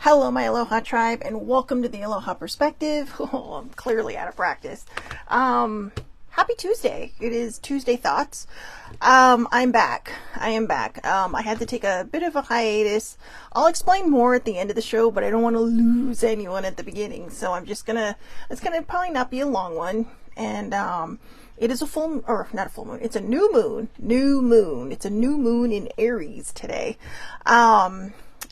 Hello, my Aloha tribe, and welcome to the Aloha Perspective. Oh, I'm clearly out of practice. Happy Tuesday. It is Tuesday Thoughts. I'm back. I am back. I had to take a bit of a hiatus. I'll explain more at the end of the show, but I don't want to lose anyone at the beginning. So it's gonna probably not be a long one. And, it is a full, or not a full moon. It's a new moon. It's a new moon in Aries today.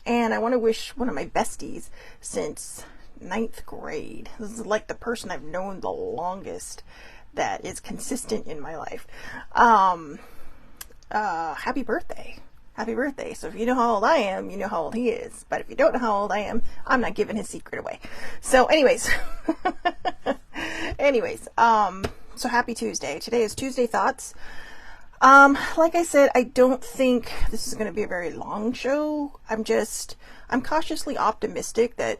And I want to wish one of my besties since ninth grade. This is like the person I've known the longest that is consistent in my life. Happy birthday. Happy birthday. So if you know how old I am, you know how old he is. But if you don't know how old I am, I'm not giving his secret away. So anyways, so happy Tuesday. Today is Tuesday Thoughts. Like I said, I don't think this is going to be a very long show. I'm cautiously optimistic that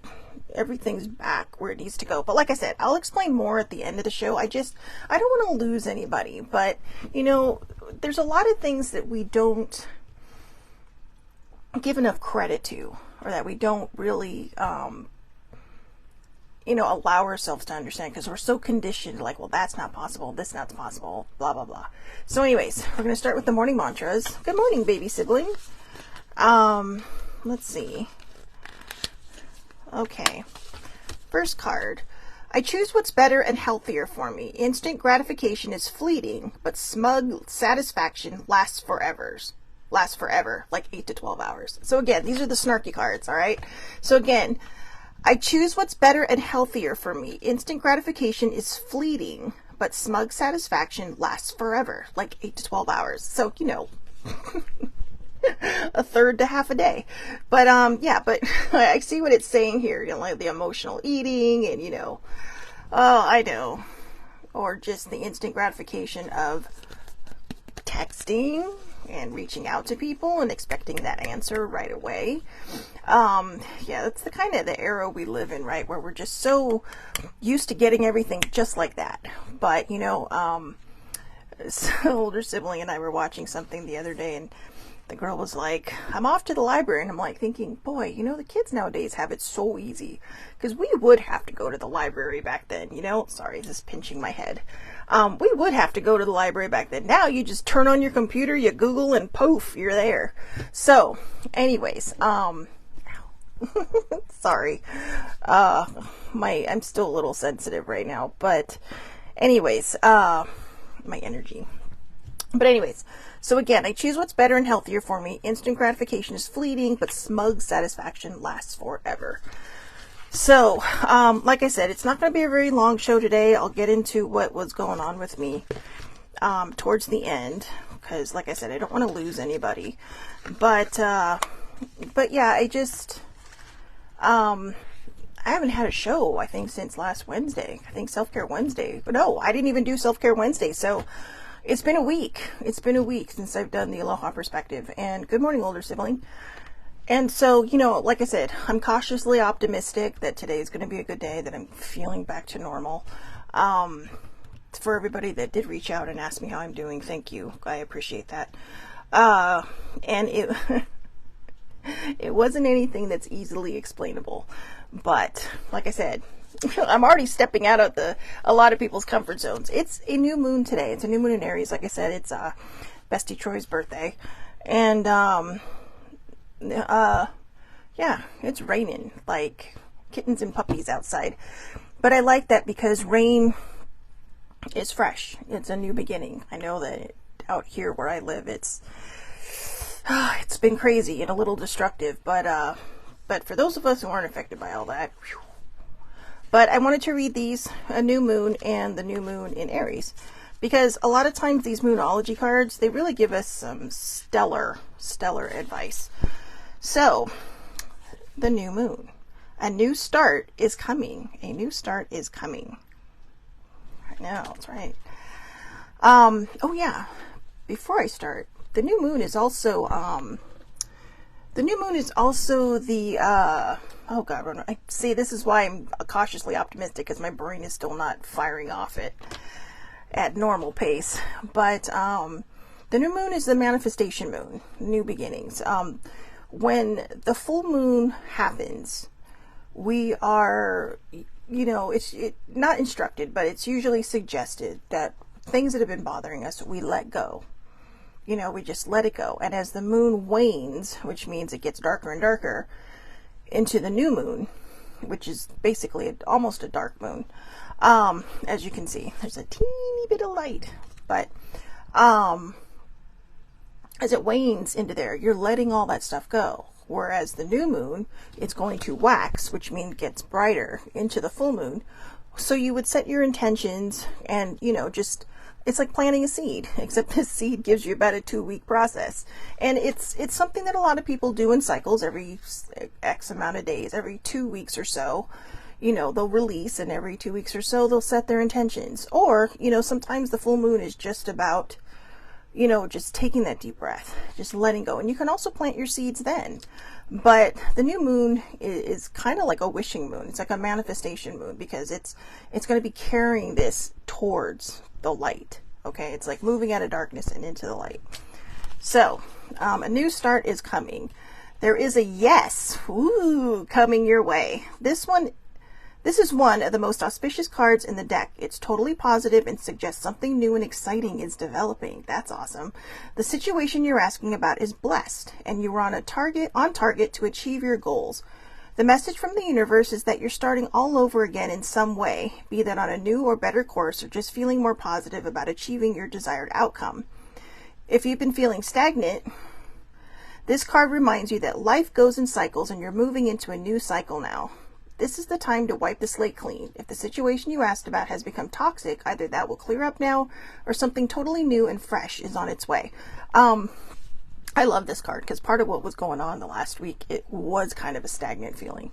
everything's back where it needs to go. But like I said, I'll explain more at the end of the show. I don't want to lose anybody, but there's a lot of things that we don't give enough credit to, or that we don't really, allow ourselves to understand, because we're so conditioned, like, well, that's not possible, this not possible, blah, blah, blah. So anyways, we're going to start with the morning mantras. Good morning, baby sibling. Let's see. Okay. First card. I choose what's better and healthier for me. Instant gratification is fleeting, but smug satisfaction lasts forever, like 8 to 12 hours. So again, these are the snarky cards, all right? So again, I choose what's better and healthier for me. Instant gratification is fleeting, but smug satisfaction lasts forever, like 8 to 12 hours. So, a third to half a day. But, but I see what it's saying here, like the emotional eating and, I know. Or just the instant gratification of texting and reaching out to people and expecting that answer right away. That's the kind of the era we live in, right? Where we're just so used to getting everything just like that. But, older sibling and I were watching something the other day, and the girl was like, I'm off to the library. And I'm like thinking, boy, the kids nowadays have it so easy, because we would have to go to the library back then, sorry, this is pinching my head. We would have to go to the library back then. Now you just turn on your computer, you Google, and poof, you're there. So anyways, sorry. I'm still a little sensitive right now, but anyways, my energy. But anyways, so again, I choose what's better and healthier for me. Instant gratification is fleeting, but smug satisfaction lasts forever. So, like I said, it's not going to be a very long show today. I'll get into what was going on with me towards the end, because, like I said, I don't want to lose anybody. But yeah, I haven't had a show, I think, since last Wednesday. I think Self-Care Wednesday. But no, I didn't even do Self-Care Wednesday. So it's been a week. It's been a week since I've done the Aloha Perspective. And good morning, older sibling. And so, like I said, I'm cautiously optimistic that today is going to be a good day, that I'm feeling back to normal. For everybody that did reach out and ask me how I'm doing, thank you. I appreciate that. And it wasn't anything that's easily explainable. But, like I said, I'm already stepping out of a lot of people's comfort zones. It's a new moon today. It's a new moon in Aries. Like I said, it's Bestie Troy's birthday. And, it's raining like kittens and puppies outside. But I like that, because rain is fresh. It's a new beginning. I know that out here where I live, it's been crazy and a little destructive. But for those of us who aren't affected by all that, whew. But I wanted to read these, a new moon and the new moon in Aries, because a lot of times these Moonology cards, they really give us some stellar advice. So, the new moon. A new start is coming. A new start is coming. I know, that's right. Oh yeah, before I start, the new moon is also, oh God, I see, this is why I'm cautiously optimistic, because my brain is still not firing off at normal pace. But the new moon is the manifestation moon, new beginnings. When the full moon happens, we are, you know, it's not instructed, but it's usually suggested that things that have been bothering us, we let go. You know, we just let it go. And as the moon wanes, which means it gets darker and darker, into the new moon, which is basically almost a dark moon, as you can see, there's a teeny bit of light, but as it wanes into there, you're letting all that stuff go. Whereas the new moon, it's going to wax, which means it gets brighter into the full moon. So you would set your intentions and, you know, just, it's like planting a seed, except this seed gives you about a 2-week process. And it's something that a lot of people do in cycles every X amount of days, every 2 weeks or so. You know, they'll release, and every 2 weeks or so, they'll set their intentions. Or, you know, sometimes the full moon is just about, you know, just taking that deep breath, just letting go. And you can also plant your seeds then. But the new moon is kind of like a wishing moon. It's like a manifestation moon, because it's going to be carrying this towards the light. Okay, it's like moving out of darkness and into the light. So a new start is coming. There is a yes, coming your way. This is one of the most auspicious cards in the deck. It's totally positive and suggests something new and exciting is developing. That's awesome. The situation you're asking about is blessed, and you are on target to achieve your goals. The message from the universe is that you're starting all over again in some way, be that on a new or better course, or just feeling more positive about achieving your desired outcome. If you've been feeling stagnant, this card reminds you that life goes in cycles and you're moving into a new cycle now. This is the time to wipe the slate clean. If the situation you asked about has become toxic, either that will clear up now or something totally new and fresh is on its way. I love this card because part of what was going on the last week, it was kind of a stagnant feeling.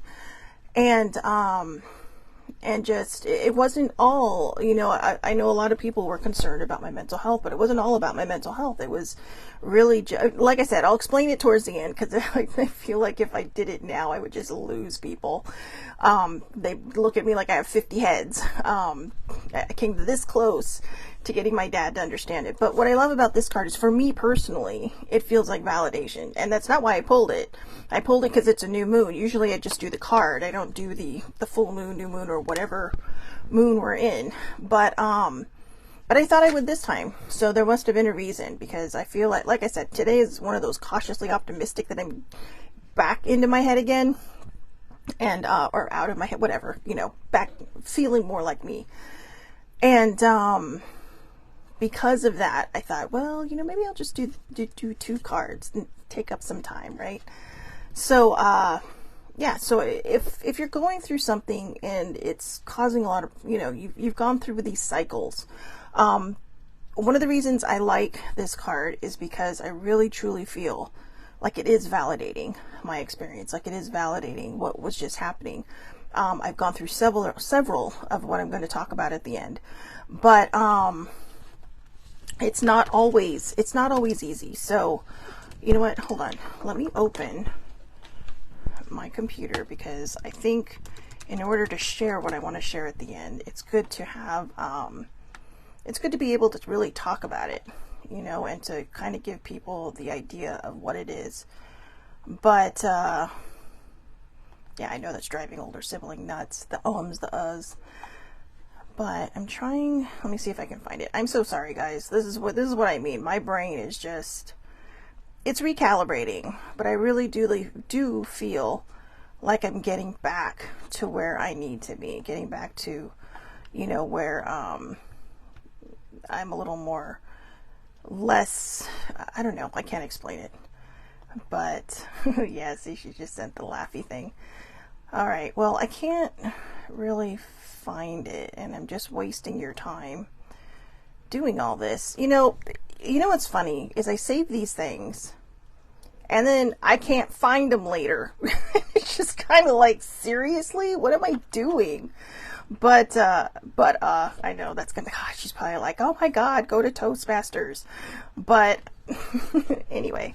And just, it wasn't all, you know, I know a lot of people were concerned about my mental health, but it wasn't all about my mental health. It was really, like I said, I'll explain it towards the end, because I feel like if I did it now, I would just lose people. They look at me like I have 50 heads. I came this close to getting my dad to understand it. But what I love about this card is, for me personally, it feels like validation. And that's not why I pulled it. I pulled it because it's a new moon. Usually I just do the card. I don't do the full moon, new moon, or whatever moon we're in. But I thought I would this time. So there must have been a reason, because I feel like I said, today is one of those cautiously optimistic that I'm back into my head again. And, or out of my head, whatever, you know, back feeling more like me. And, because of that, I thought, well, you know, maybe I'll just do 2 cards and take up some time, right? So, yeah, so if you're going through something and it's causing a lot of, you know, you've gone through these cycles. One of the reasons I like this card is because I really truly feel like it is validating my experience, like it is validating what was just happening. I've gone through several of what I'm going to talk about at the end, but it's not always easy. So, you know what? Hold on. Let me open my computer, because I think in order to share what I want to share at the end, it's good to have, it's good to be able to really talk about it, you know, and to kind of give people the idea of what it is. But, yeah, I know that's driving older sibling nuts, the ums, the uhs. But I'm trying, let me see if I can find it. I'm so sorry, guys. This is what I mean. My brain is just, it's recalibrating, but I really do feel like I'm getting back to where I need to be, getting back to, you know, where I'm a little more, less, I don't know, I can't explain it. But yeah, see, she just sent the laughy thing. All right, well, I can't really find it, and I'm just wasting your time doing all this. You know what's funny is I save these things and then I can't find them later. It's just kind of like, seriously, what am I doing? But I know that's gonna, she's probably like, oh my God, go to Toastmasters. But anyway,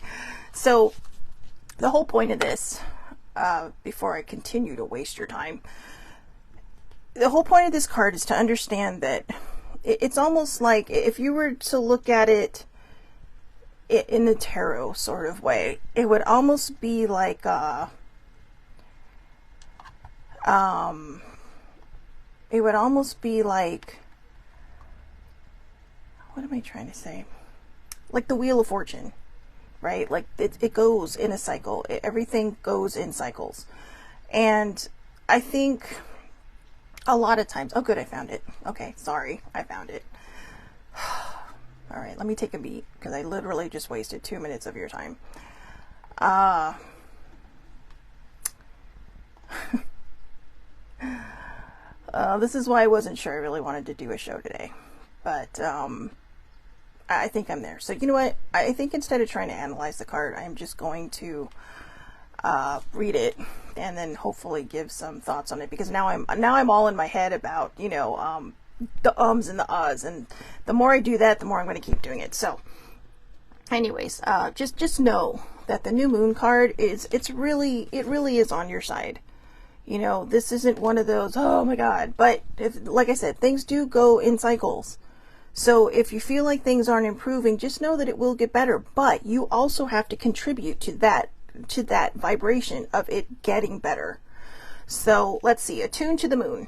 so the whole point of this, before I continue to waste your time, the whole point of this card is to understand that it's almost like, if you were to look at it in the tarot sort of way, it would almost be like It would almost be like, what am I trying to say? Like the Wheel of Fortune, right? Like it goes in a cycle. Everything goes in cycles. And I think a lot of times, oh good, I found it. Okay, sorry, I found it. All right, let me take a beat because I literally just wasted 2 minutes of your time. This is why I wasn't sure I really wanted to do a show today, but I think I'm there. So you know what? I think instead of trying to analyze the card, I'm just going to read it and then hopefully give some thoughts on it, because now I'm all in my head about, you know, the ums and the ahs, and the more I do that, the more I'm going to keep doing it. So anyways, just know that the new moon card it really is on your side. You know, this isn't one of those, oh my God, but like I said, things do go in cycles. So if you feel like things aren't improving, just know that it will get better, but you also have to contribute to that vibration of it getting better. So let's see, attune to the moon.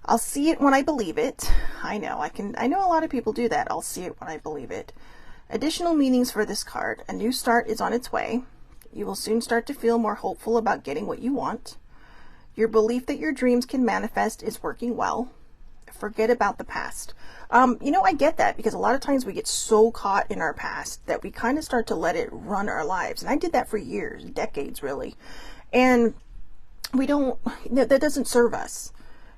I'll see it when I believe it. I know a lot of people do that. I'll see it when I believe it. Additional meanings for this card. A new start is on its way. You will soon start to feel more hopeful about getting what you want. Your belief that your dreams can manifest is working well. Forget about the past. You know, I get that, because a lot of times we get so caught in our past that we kind of start to let it run our lives. And I did that for years, decades really. And that doesn't serve us.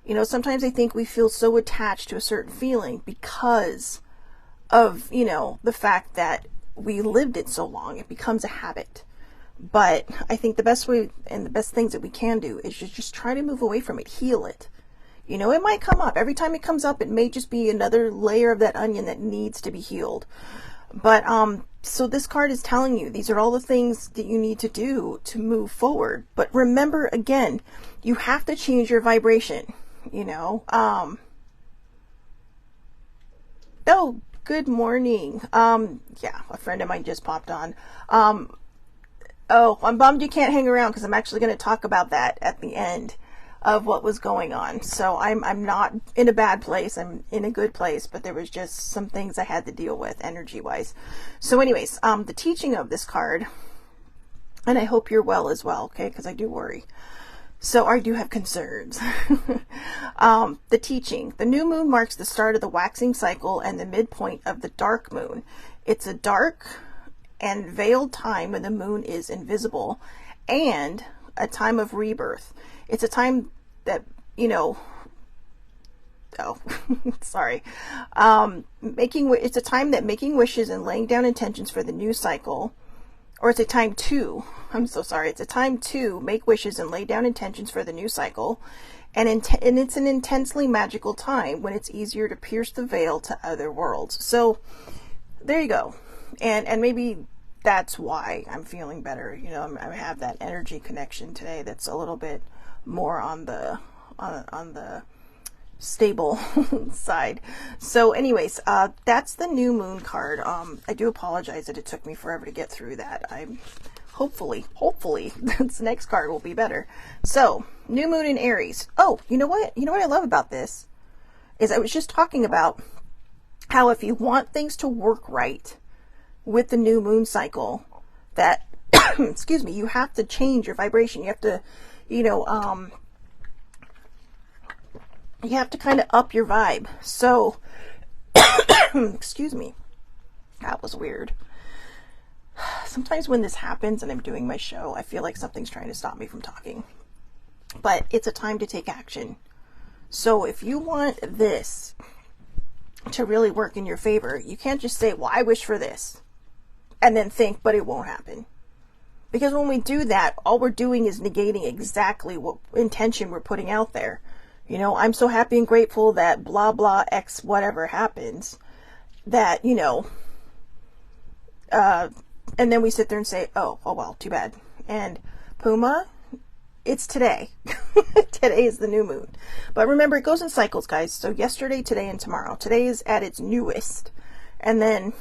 You know, sometimes I think we feel so attached to a certain feeling because of, you know, the fact that we lived it so long. It becomes a habit. But I think the best way and the best things that we can do is just try to move away from it, heal it. You know, it might come up. Every time it comes up, it may just be another layer of that onion that needs to be healed. But so this card is telling you these are all the things that you need to do to move forward. But remember, again, you have to change your vibration, you know. Oh, good morning. Yeah, a friend of mine just popped on. Oh, I'm bummed you can't hang around, because I'm actually going to talk about that at the end of what was going on. So I'm not in a bad place. I'm in a good place, but there was just some things I had to deal with energy-wise. So anyways, the teaching of this card, and I hope you're well as well, okay, because I do worry. So I do have concerns. The teaching. The new moon marks the start of the waxing cycle and the midpoint of the dark moon. It's a dark and veiled time when the moon is invisible, and a time of rebirth. It's a time that, you know, oh, sorry. It's a time that making wishes and laying down intentions for the new cycle, or it's a time to, I'm so sorry, it's a time to make wishes and lay down intentions for the new cycle, and it's an intensely magical time when it's easier to pierce the veil to other worlds. So there you go. And maybe that's why I'm feeling better. You know, I have that energy connection today that's a little bit more on the stable side. So anyways, that's the new moon card. I do apologize that it took me forever to get through that. I'm hopefully this next card will be better. So new moon in Aries. Oh, you know what I love about this is I was just talking about how if you want things to work right with the new moon cycle, that excuse me, you have to change your vibration. You have to, you know, you have to kind of up your vibe. So excuse me, that was weird. Sometimes when this happens and I'm doing my show, I feel like something's trying to stop me from talking, but it's a time to take action. So if you want this to really work in your favor, you can't just say, well, I wish for this, and then think, but it won't happen. Because when we do that, all we're doing is negating exactly what intention we're putting out there. You know, I'm so happy and grateful that blah, blah, X, whatever happens, that, you know, and then we sit there and say, oh well, too bad. And Puma, it's today. Today is the new moon. But remember, it goes in cycles, guys. So yesterday, today, and tomorrow. Today is at its newest. And then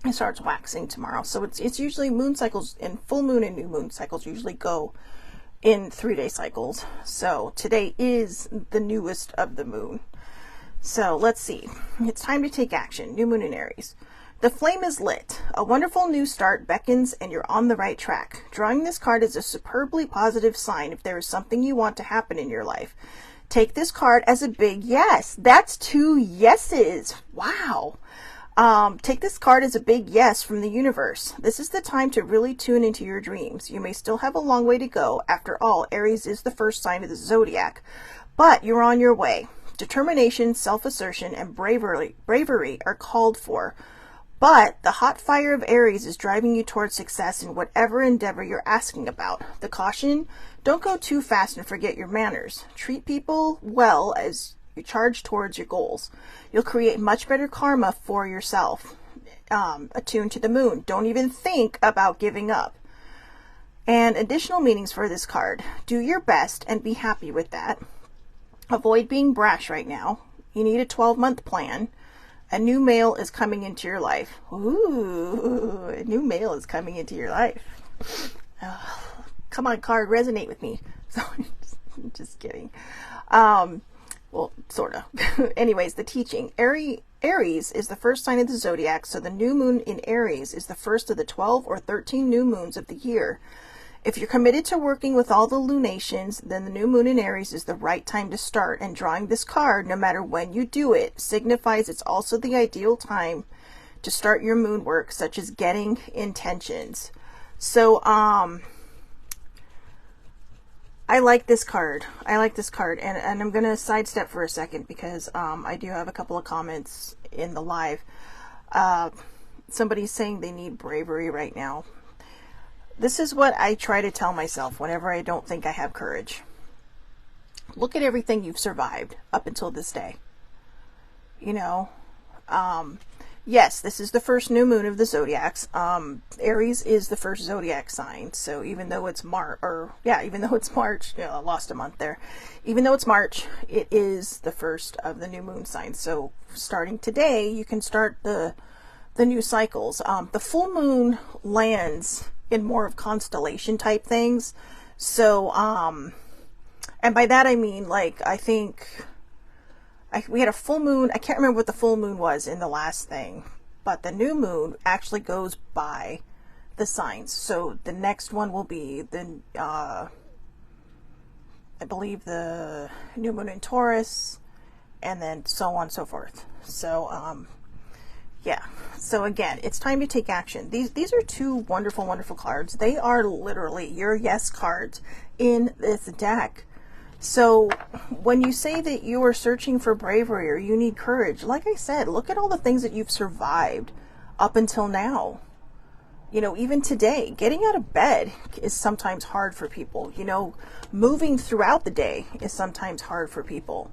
it starts waxing tomorrow. So it's usually moon cycles, and full moon and new moon cycles usually go in 3-day cycles. So today is the newest of the moon. So let's see. It's time to take action. New moon in Aries. The flame is lit. A wonderful new start beckons and you're on the right track. Drawing this card is a superbly positive sign if there is something you want to happen in your life. Take this card as a big yes. That's 2 yeses. Wow. Take this card as a big yes from the universe. This is the time to really tune into your dreams. You may still have a long way to go. After all, Aries is the first sign of the zodiac, but you're on your way. Determination, self-assertion, and bravery are called for. But the hot fire of Aries is driving you towards success in whatever endeavor you're asking about. The caution, don't go too fast and forget your manners. Treat people well as you charge towards your goals. You'll create much better karma for yourself. Attuned to the moon. Don't even think about giving up. And additional meanings for this card. Do your best and be happy with that. Avoid being brash right now. You need a 12-month plan. A new male is coming into your life. Ooh, a new male is coming into your life. Oh, come on, card, resonate with me. So, just kidding. Well, sort of. Anyways, the teaching. Aries is the first sign of the zodiac, so the new moon in Aries is the first of the 12 or 13 new moons of the year. If you're committed to working with all the lunations, then the new moon in Aries is the right time to start. And drawing this card, no matter when you do it, signifies it's also the ideal time to start your moon work, such as getting intentions. So, I like this card. I like this card. And I'm going to sidestep for a second because I do have a couple of comments in the live. Somebody's saying they need bravery right now. This is what I try to tell myself whenever I don't think I have courage. Look at everything you've survived up until this day. You know, yes, this is the first new moon of the zodiacs. Aries is the first zodiac sign. So even though it's March, I lost a month there. Even though it's March, it is the first of the new moon signs. So starting today, you can start the new cycles. The full moon lands in more of constellation type things. So, and by that I mean, like, I think we had a full moon. I can't remember what the full moon was in the last thing, but the new moon actually goes by the signs. So the next one will be the, I believe the new moon in Taurus, and then so on and so forth. So, yeah. So again, it's time to take action. These are 2 wonderful, wonderful cards. They are literally your yes cards in this deck. So when you say that you are searching for bravery or you need courage, like I said, look at all the things that you've survived up until now. You know, even today, getting out of bed is sometimes hard for people. You know, moving throughout the day is sometimes hard for people.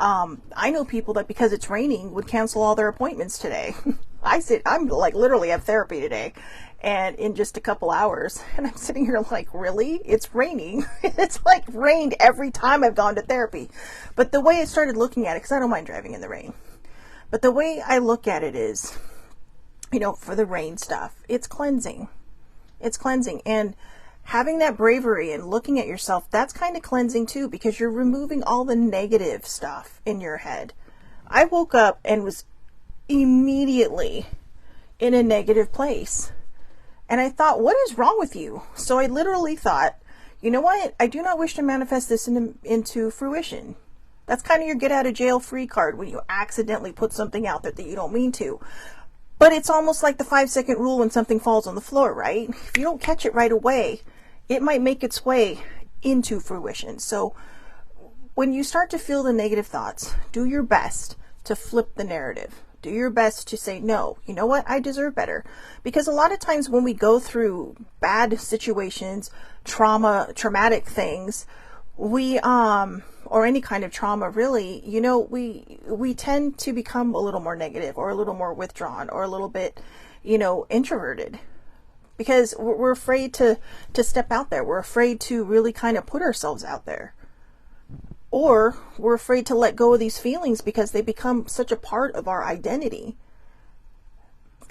I know people that because it's raining would cancel all their appointments today. I'm like literally have therapy today and in just a couple hours, and I'm sitting here like, really? It's raining. It's like rained every time I've gone to therapy. But the way I started looking at it, because I don't mind driving in the rain, but the way I look at it is, you know, for the rain stuff, it's cleansing. It's cleansing. And having that bravery and looking at yourself, that's kind of cleansing too, because you're removing all the negative stuff in your head. I woke up and was immediately in a negative place. And I thought, what is wrong with you? So I literally thought, you know what? I do not wish to manifest this into fruition. That's kind of your get out of jail free card when you accidentally put something out there that you don't mean to. But it's almost like the 5-second rule when something falls on the floor, right? If you don't catch it right away, it might make its way into fruition. So when you start to feel the negative thoughts, do your best to flip the narrative. Do your best to say, no, you know what? I deserve better. Because a lot of times when we go through bad situations, traumatic things, or any kind of trauma really, you know, we tend to become a little more negative or a little more withdrawn or a little bit, you know, introverted. Because we're afraid to step out there. We're afraid to really kind of put ourselves out there. Or we're afraid to let go of these feelings because they become such a part of our identity.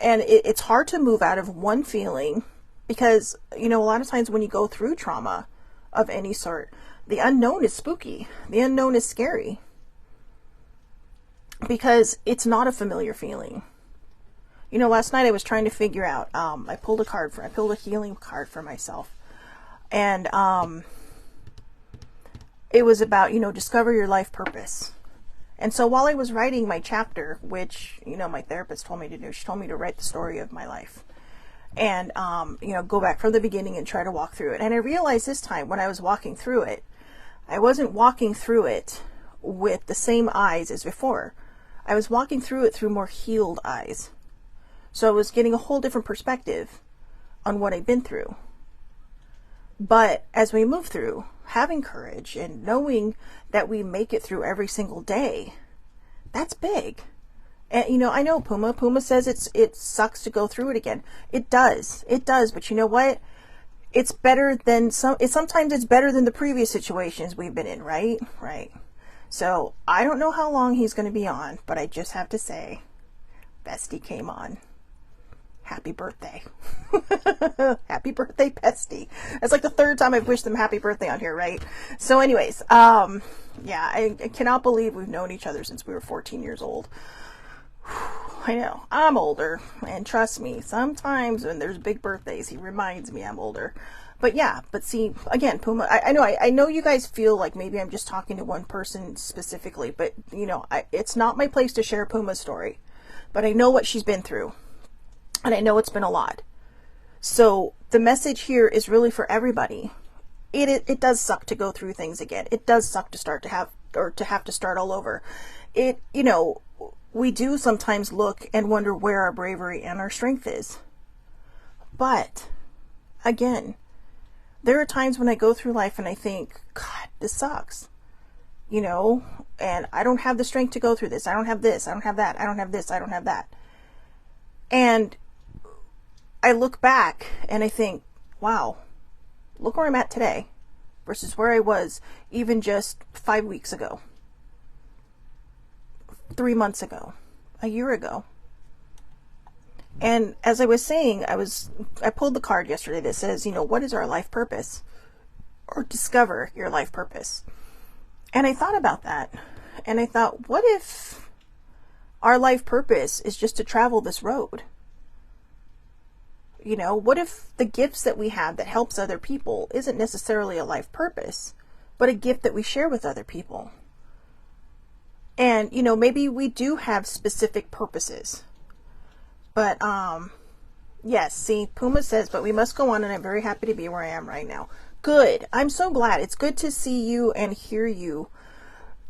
And it's hard to move out of one feeling because, you know, a lot of times when you go through trauma, of any sort. The unknown is spooky. The unknown is scary because it's not a familiar feeling. You know, last night I was trying to figure out, I pulled a healing card for myself. And it was about, you know, discover your life purpose. And so while I was writing my chapter, which, you know, my therapist told me to do, she told me to write the story of my life. And, you know, go back from the beginning and try to walk through it. And I realized this time when I was walking through it, I wasn't walking through it with the same eyes as before. I was walking through it through more healed eyes. So I was getting a whole different perspective on what I'd been through. But as we move through, having courage and knowing that we make it through every single day, that's big. And, you know, I know Puma says it sucks to go through it again. It does. But you know what? It's better than sometimes it's better than the previous situations we've been in, right? Right. So I don't know how long he's going to be on, but I just have to say, Bestie came on. Happy birthday. Happy birthday, Bestie. That's like the third time I've wished them happy birthday on here, right? So anyways, yeah, I cannot believe we've known each other since we were 14 years old. I know, I'm older, and trust me, sometimes when there's big birthdays, he reminds me I'm older. But yeah, but see, again, Puma, I know you guys feel like maybe I'm just talking to one person specifically, but you know, it's not my place to share Puma's story, but I know what she's been through. And I know it's been a lot. So the message here is really for everybody. It does suck to go through things again. It does suck to have to start all over. You know, we do sometimes look and wonder where our bravery and our strength is. But again, there are times when I go through life and I think, God, this sucks. You know, and I don't have the strength to go through this. I don't have this. I don't have that. I don't have this. I don't have that. And I look back and I think, wow, look where I'm at today versus where I was even just 5 weeks ago, 3 months ago, a year ago. And as I was saying, I pulled the card yesterday that says, you know, what is our life purpose? Or discover your life purpose. And I thought about that. And I thought, what if our life purpose is just to travel this road? You know, what if the gifts that we have that helps other people isn't necessarily a life purpose, but a gift that we share with other people? And, you know, maybe we do have specific purposes. But, yes, see, Puma says, but we must go on, and I'm very happy to be where I am right now. Good. I'm so glad. It's good to see you and hear you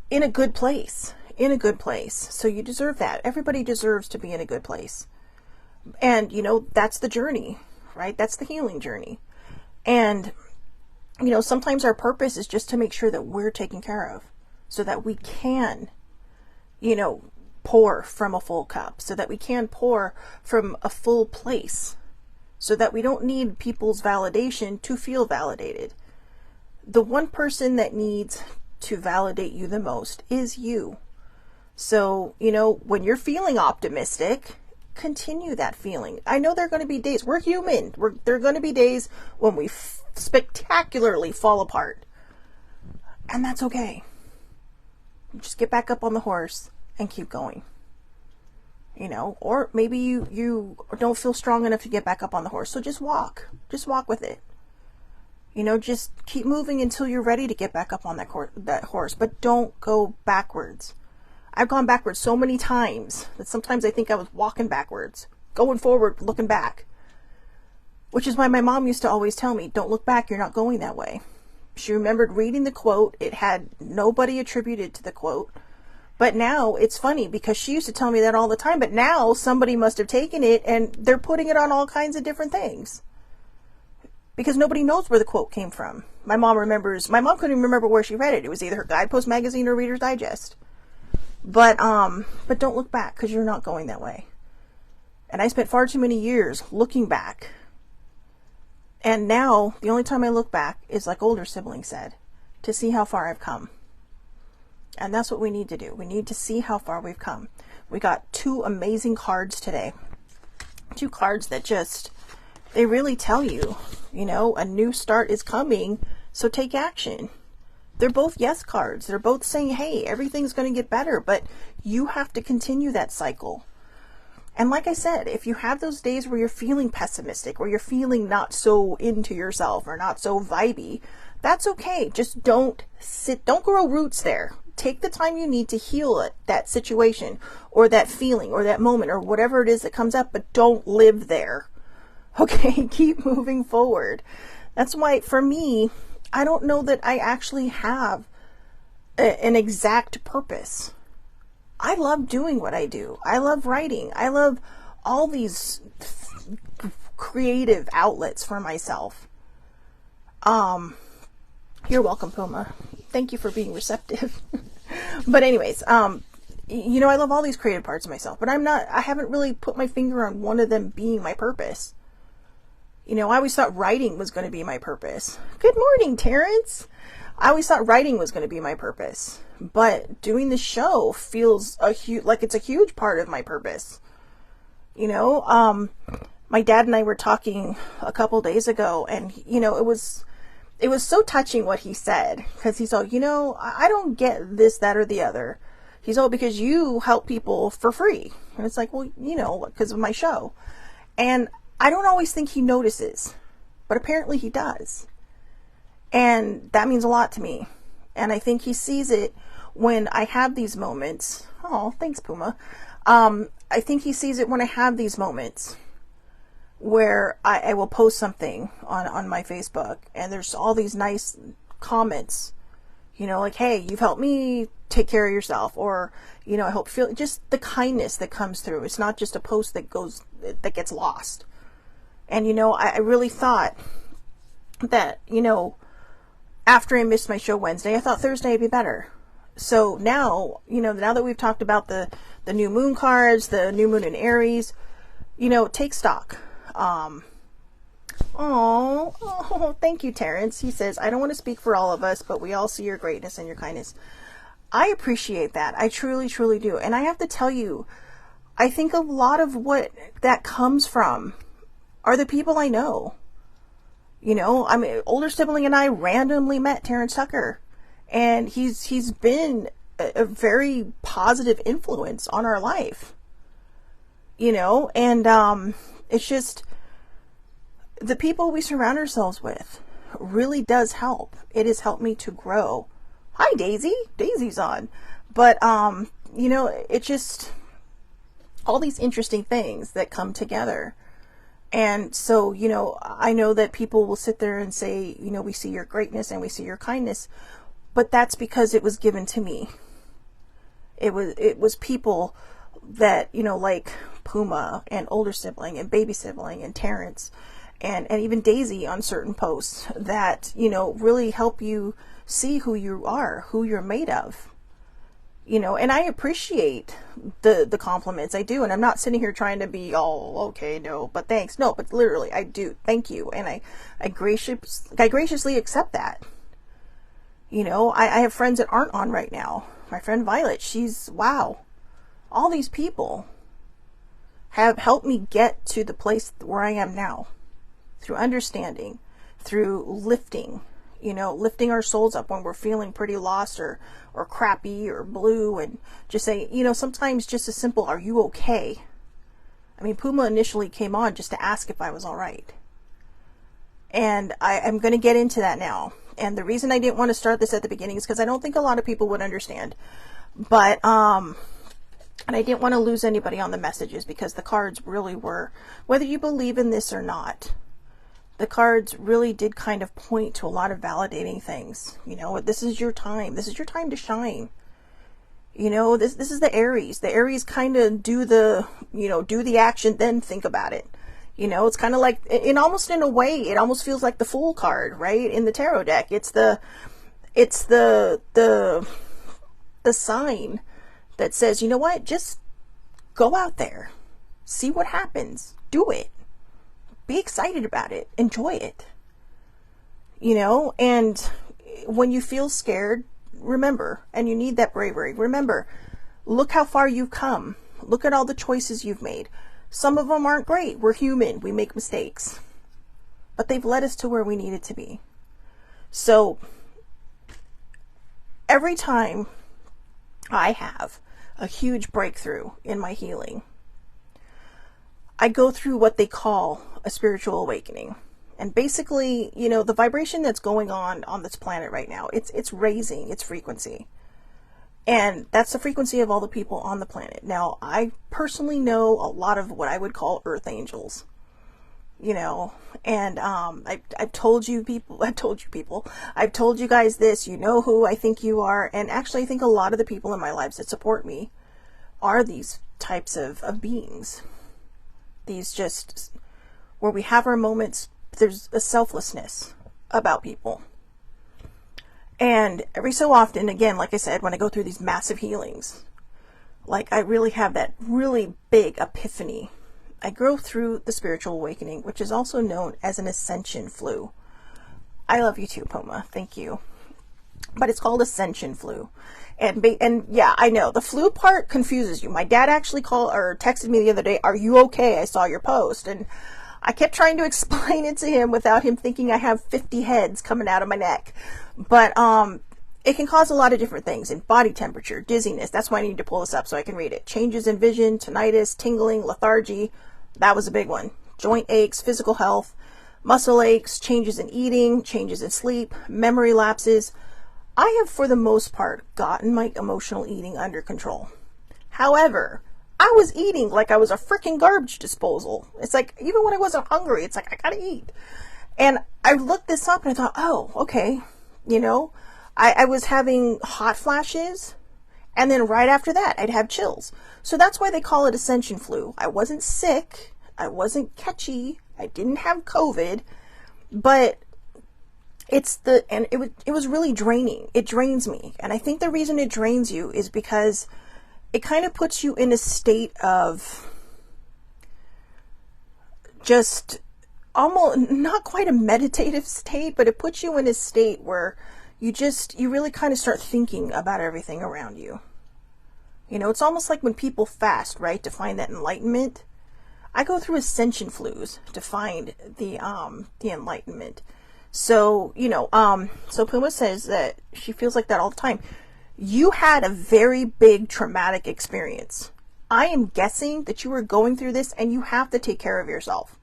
in a good place. In a good place. So you deserve that. Everybody deserves to be in a good place. And, you know, that's the journey, right? That's the healing journey. And, you know, sometimes our purpose is just to make sure that we're taken care of so that we can, you know, pour from a full cup, so that we can pour from a full place, so that we don't need people's validation to feel validated. The one person that needs to validate you the most is you. So, you know, when you're feeling optimistic, continue that feeling. I know there are going to be days, we're human. There are going to be days when we spectacularly fall apart. And that's okay. Just get back up on the horse and keep going. You know, or maybe you don't feel strong enough to get back up on the horse. So just walk with it. You know, just keep moving until you're ready to get back up on that horse, but don't go backwards. I've gone backwards so many times that sometimes I think I was walking backwards, going forward, looking back. Which is why my mom used to always tell me, don't look back, you're not going that way. She remembered reading the quote. It had nobody attributed to the quote. But now it's funny because she used to tell me that all the time, but now somebody must have taken it and they're putting it on all kinds of different things. Because nobody knows where the quote came from. My mom couldn't even remember where she read it. It was either her Guidepost magazine or Reader's Digest. But don't look back, because you're not going that way. And I spent far too many years looking back. And now, the only time I look back is like older siblings said, to see how far I've come. And that's what we need to do. We need to see how far we've come. We got 2 amazing cards today. 2 cards that they really tell you, you know, a new start is coming So take action. They're both yes cards. They're both saying, hey, everything's going to get better, but you have to continue that cycle. And like I said, if you have those days where you're feeling pessimistic, where you're feeling not so into yourself or not so vibey, that's okay. Just don't grow roots there. Take the time you need to heal that situation or that feeling or that moment or whatever it is that comes up, but don't live there. Okay, keep moving forward. That's why, for me, I don't know that I actually have an exact purpose. I love doing what I do. I love writing. I love all these creative outlets for myself. You're welcome, Puma. Thank you for being receptive. But anyways, you know, I love all these creative parts of myself, but I haven't really put my finger on one of them being my purpose. You know, I always thought writing was going to be my purpose. Good morning, Terrence. I always thought writing was going to be my purpose, but doing the show feels like it's a huge part of my purpose. You know, my dad and I were talking a couple days ago, and you know, it was so touching what he said, because he's all, you know, I don't get this, that, or the other. He's all, because you help people for free. And it's like, well, you know, because of my show. And I don't always think he notices, but apparently he does. And that means a lot to me. And I think he sees it when I have these moments. Oh, thanks, Puma. I think he sees it when I have these moments where I will post something on my Facebook, and there's all these nice comments, you know, like, hey, you've helped me take care of yourself, or, you know, I hope you feel just the kindness that comes through. It's not just a post that gets lost. And, you know, I really thought that, you know, after I missed my show Wednesday, I thought Thursday would be better. So now, you know, now that we've talked about the new moon cards, the new moon in Aries, you know, take stock. Thank you, Terrence. He says, I don't want to speak for all of us, but we all see your greatness and your kindness. I appreciate that. I truly, truly do. And I have to tell you, I think a lot of what that comes from are the people I know. You know, I mean, older sibling and I randomly met Terrence Tucker, and he's been a very positive influence on our life. You know, and it's just the people we surround ourselves with really does help. It has helped me to grow. Hi, Daisy. Daisy's on. But, you know, it's just all these interesting things that come together. And so, you know, I know that people will sit there and say, you know, we see your greatness and we see your kindness, but that's because it was given to me. It was people that, you know, like Puma and older sibling and baby sibling and Terrence and even Daisy on certain posts that, you know, really help you see who you are, who you're made of. You know, and I appreciate the compliments. I do. And I'm not sitting here trying to be all, okay, no, but thanks. No, but literally I do. Thank you. And I graciously accept that. You know, I have friends that aren't on right now. My friend Violet, wow. All these people have helped me get to the place where I am now through understanding, through lifting, you know, lifting our souls up when we're feeling pretty lost or crappy or blue, and just say, you know, sometimes just a simple, are you okay? I mean, Puma initially came on just to ask if I was all right. And I'm going to get into that now. And the reason I didn't want to start this at the beginning is because I don't think a lot of people would understand. But, and I didn't want to lose anybody on the messages, because the cards really were, whether you believe in this or not, the cards really did kind of point to a lot of validating things. You know, this is your time. This is your time to shine. You know, this is the Aries. The Aries kind of do the action, then think about it. You know, it's kind of like, almost in a way, it almost feels like the Fool card, right? In the tarot deck. It's the sign that says, you know what, just go out there, see what happens, do it. Be excited about it. Enjoy it. You know, and when you feel scared, remember, and you need that bravery, remember, look how far you've come. Look at all the choices you've made. Some of them aren't great. We're human. We make mistakes. But they've led us to where we needed to be. So every time I have a huge breakthrough in my healing, I go through what they call a spiritual awakening. And basically, you know, the vibration that's going on this planet right now, it's raising its frequency. And that's the frequency of all the people on the planet. Now, I personally know a lot of what I would call earth angels, you know, and I've told you guys this, you know who I think you are. And actually, I think a lot of the people in my lives that support me are these types of beings. These just, where we have our moments, there's a selflessness about people. And every so often, again, like I said, when I go through these massive healings, like I really have that really big epiphany. I go through the spiritual awakening, which is also known as an ascension flu. I love you too, Poma. Thank you. But it's called ascension flu. And yeah, I know the flu part confuses you. My dad actually called or texted me the other day, "Are you okay? I saw your post." And I kept trying to explain it to him without him thinking I have 50 heads coming out of my neck. But it can cause a lot of different things, in body temperature, dizziness. That's why I need to pull this up so I can read it. Changes in vision, tinnitus, tingling, lethargy. That was a big one. Joint aches, physical health, muscle aches, changes in eating, changes in sleep, memory lapses. I have, for the most part, gotten my emotional eating under control. However, I was eating like I was a freaking garbage disposal. It's like, even when I wasn't hungry, it's like, I gotta eat. And I looked this up and I thought, oh, okay. You know, I was having hot flashes, and then right after that, I'd have chills. So that's why they call it ascension flu. I wasn't sick. I wasn't catchy. I didn't have COVID, but it was really draining. It drains me. And I think the reason it drains you is because it kind of puts you in a state of just almost not quite a meditative state, but it puts you in a state where you really kind of start thinking about everything around you. You know, it's almost like when people fast, right, to find that enlightenment. I go through ascension flus to find the enlightenment. So, you know, so Puma says that she feels like that all the time. You had a very big traumatic experience. I am guessing that you were going through this, and you have to take care of yourself.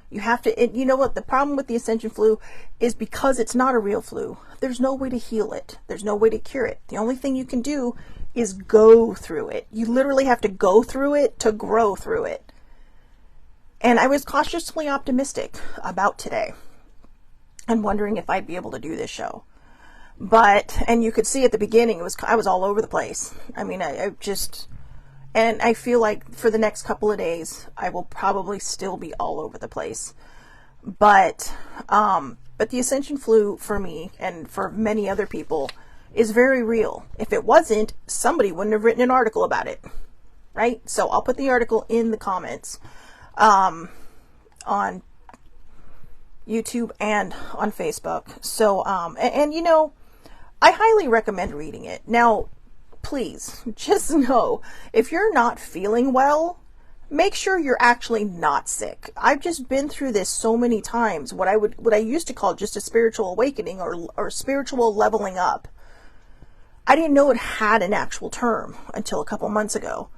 You have to, and you know what? The problem with the ascension flu is because it's not a real flu. There's no way to heal it. There's no way to cure it. The only thing you can do is go through it. You literally have to go through it to grow through it. And I was cautiously optimistic about today and wondering if I'd be able to do this show. But, and you could see at the beginning, I was all over the place. I mean, and I feel like for the next couple of days, I will probably still be all over the place. But the ascension flu for me and for many other people is very real. If it wasn't, somebody wouldn't have written an article about it, right? So I'll put the article in the comments on YouTube and on Facebook. So, and you know, I highly recommend reading it. Now, please, just know, if you're not feeling well, make sure you're actually not sick. I've just been through this so many times, what I used to call just a spiritual awakening or spiritual leveling up. I didn't know it had an actual term until a couple months ago,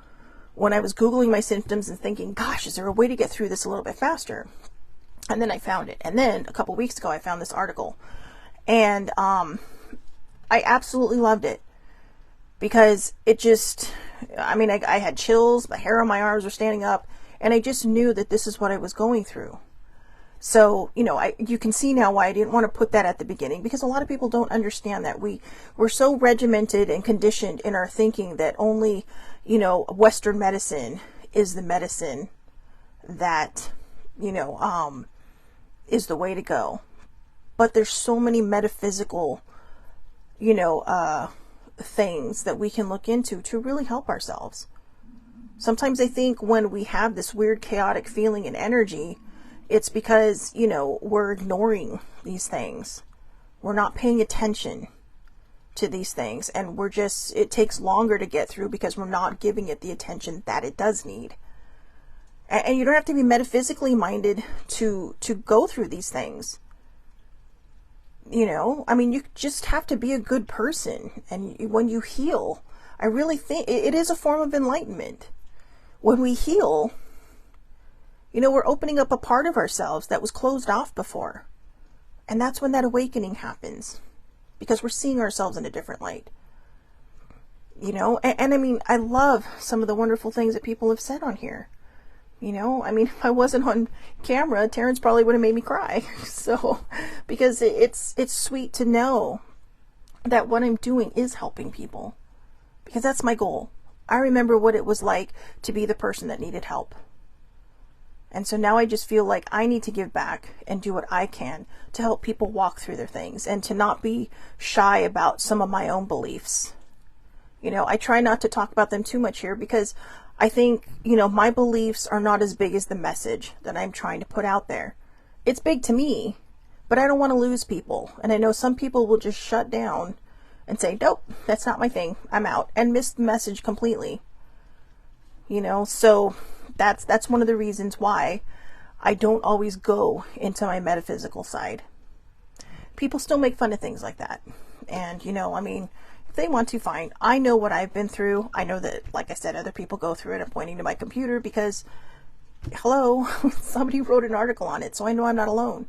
when I was Googling my symptoms and thinking, gosh, is there a way to get through this a little bit faster? And then I found it. And then a couple weeks ago, I found this article. And I absolutely loved it. Because it just, I mean, I had chills, the hair on my arms were standing up, and I just knew that this is what I was going through. So, you know, you can see now why I didn't want to put that at the beginning, because a lot of people don't understand that we're so regimented and conditioned in our thinking that only, you know, Western medicine is the medicine that, you know, is the way to go. But there's so many metaphysical, you know, things that we can look into to really help ourselves. Sometimes I think when we have this weird chaotic feeling and energy, it's because, you know, we're ignoring these things. We're not paying attention to these things, and it takes longer to get through because we're not giving it the attention that it does need. And you don't have to be metaphysically minded to go through these things. You know, I mean, you just have to be a good person. And when you heal, I really think it is a form of enlightenment. When we heal, you know, we're opening up a part of ourselves that was closed off before. And that's when that awakening happens, because we're seeing ourselves in a different light. You know, and I mean, I love some of the wonderful things that people have said on here. You know, I mean, if I wasn't on camera, Terrence probably would have made me cry. So, because it's sweet to know that what I'm doing is helping people, because that's my goal. I remember what it was like to be the person that needed help. And so now I just feel like I need to give back and do what I can to help people walk through their things, and to not be shy about some of my own beliefs. You know, I try not to talk about them too much here, because I think, you know, my beliefs are not as big as the message that I'm trying to put out there. It's big to me, but I don't want to lose people. And I know some people will just shut down and say, nope, that's not my thing, I'm out, and miss the message completely. You know, so that's one of the reasons why I don't always go into my metaphysical side. People still make fun of things like that. And, you know, I mean, if they want to, fine. I know what I've been through. I know that, like I said, other people go through it. I'm pointing to my computer because, hello, somebody wrote an article on it, so I know I'm not alone.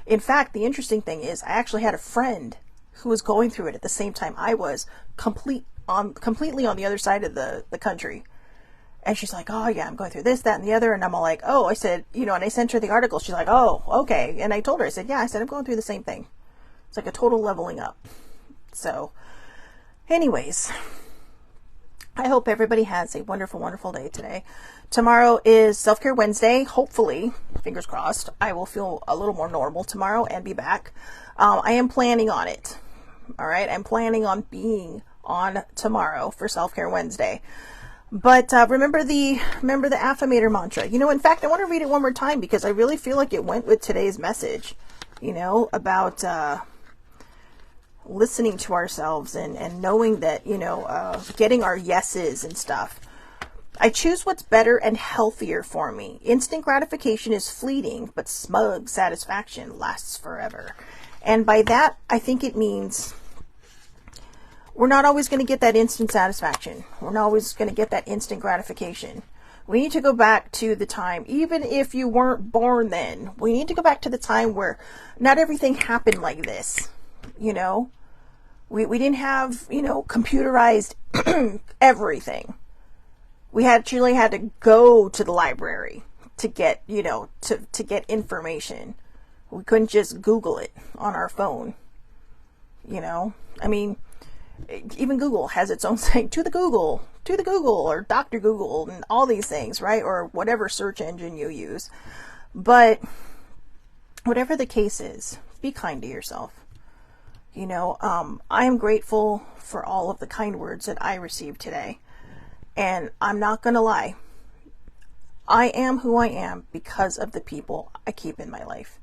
In fact, the interesting thing is I actually had a friend who was going through it at the same time I was, completely on the other side of the country. And she's like, oh yeah, I'm going through this, that, and the other. And I'm all like, oh, I said, you know, and I sent her the article. She's like, oh, okay. And I told her, I said, yeah, I said, I'm going through the same thing. It's like a total leveling up. So anyways, I hope everybody has a wonderful, wonderful day today. Tomorrow is Self-Care Wednesday. Hopefully, fingers crossed, I will feel a little more normal tomorrow and be back. I am planning on it. All right. I'm planning on being on tomorrow for Self-Care Wednesday. But remember the affirmator mantra. You know, in fact, I want to read it one more time because I really feel like it went with today's message, you know, about listening to ourselves and knowing that, you know, getting our yeses and stuff. I choose what's better and healthier for me. Instant gratification is fleeting, but smug satisfaction lasts forever. And by that, I think it means we're not always going to get that instant satisfaction. We're not always going to get that instant gratification. We need to go back to the time, even if you weren't born then, we need to go back to the time where not everything happened like this. You know, we didn't have, you know, computerized everything. We actually had to go to the library to get, you know, to get information. We couldn't just Google it on our phone. You know, I mean, even Google has its own saying, to the Google, or Dr. Google, and all these things, right? Or whatever search engine you use. But whatever the case is, be kind to yourself. You know, I am grateful for all of the kind words that I received today. And I'm not going to lie. I am who I am because of the people I keep in my life.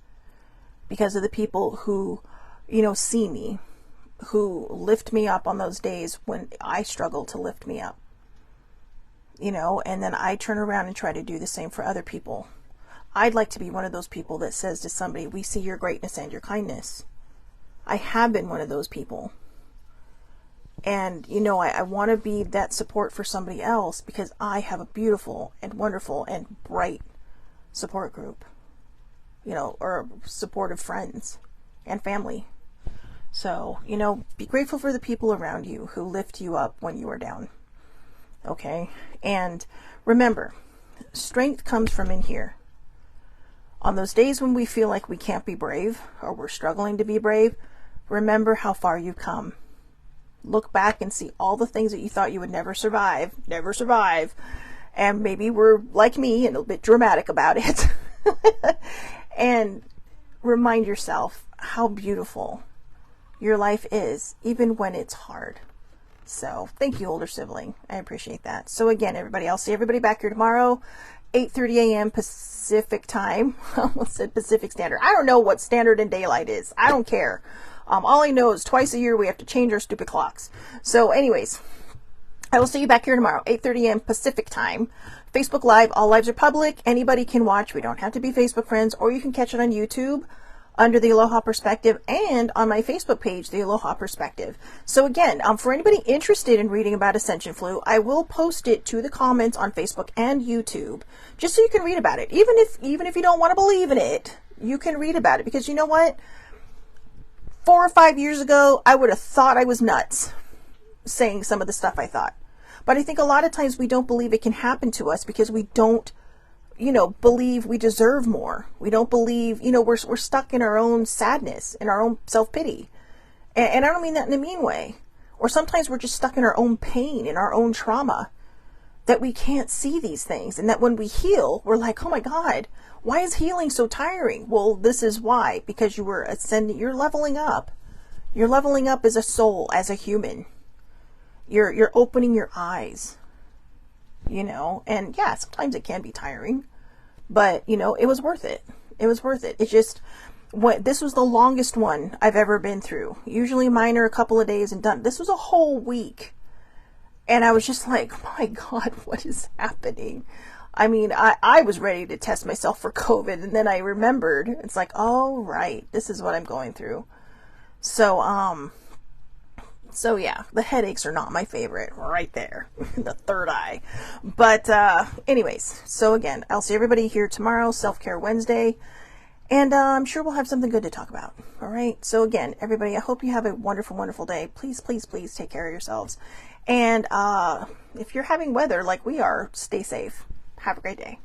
Because of the people who, you know, see me, who lift me up on those days when I struggle to lift me up. You know, and then I turn around and try to do the same for other people. I'd like to be one of those people that says to somebody, we see your greatness and your kindness. I have been one of those people. And, you know, I want to be that support for somebody else because I have a beautiful and wonderful and bright support group, you know, or supportive friends and family. So, you know, be grateful for the people around you who lift you up when you are down. Okay? And remember, strength comes from in here. On those days when we feel like we can't be brave or we're struggling to be brave, remember how far you've come. Look back and see all the things that you thought you would never survive. And maybe we're like me and a bit dramatic about it. And remind yourself how beautiful your life is, even when it's hard. So thank you, older sibling. I appreciate that. So again, everybody, I'll see everybody back here tomorrow, 8:30 a.m. Pacific time. I almost said Pacific Standard. I don't know what Standard and Daylight is. I don't care. All I know is twice a year we have to change our stupid clocks. So anyways, I will see you back here tomorrow, 8:30 a.m. Pacific time. Facebook Live. All lives are public. Anybody can watch. We don't have to be Facebook friends, or you can catch it on YouTube. under the Aloha Perspective and on my Facebook page, the Aloha Perspective. So again, for anybody interested in reading about Ascension Flu, I will post it to the comments on Facebook and YouTube, just so you can read about it. Even if you don't want to believe in it, you can read about it, because you know what? 4 or 5 years ago, I would have thought I was nuts saying some of the stuff I thought. But I think a lot of times we don't believe it can happen to us because we don't, believe we deserve more. We don't believe, we're stuck in our own sadness, in our own self-pity. And I don't mean that in a mean way. Or sometimes we're just stuck in our own pain, in our own trauma, that we can't see these things. And that when we heal, we're like, oh my God, why is healing so tiring? Well, this is why. Because you were ascending, you're leveling up. You're leveling up as a soul, as a human. You're opening your eyes. And yeah, sometimes it can be tiring, but it was worth it. It was worth it. It's just, this was the longest one I've ever been through. Usually mine are a couple of days and done. This was a whole week. And I was just like, my God, what is happening? I mean, I was ready to test myself for COVID. And then I remembered, it's like, oh, right, this is what I'm going through. So yeah, the headaches are not my favorite, right there, the third eye. But anyways, so again, I'll see everybody here tomorrow, Self-Care Wednesday, and I'm sure we'll have something good to talk about. All right. So again, everybody, I hope you have a wonderful, wonderful day. Please, please, please take care of yourselves. And if you're having weather like we are, stay safe. Have a great day.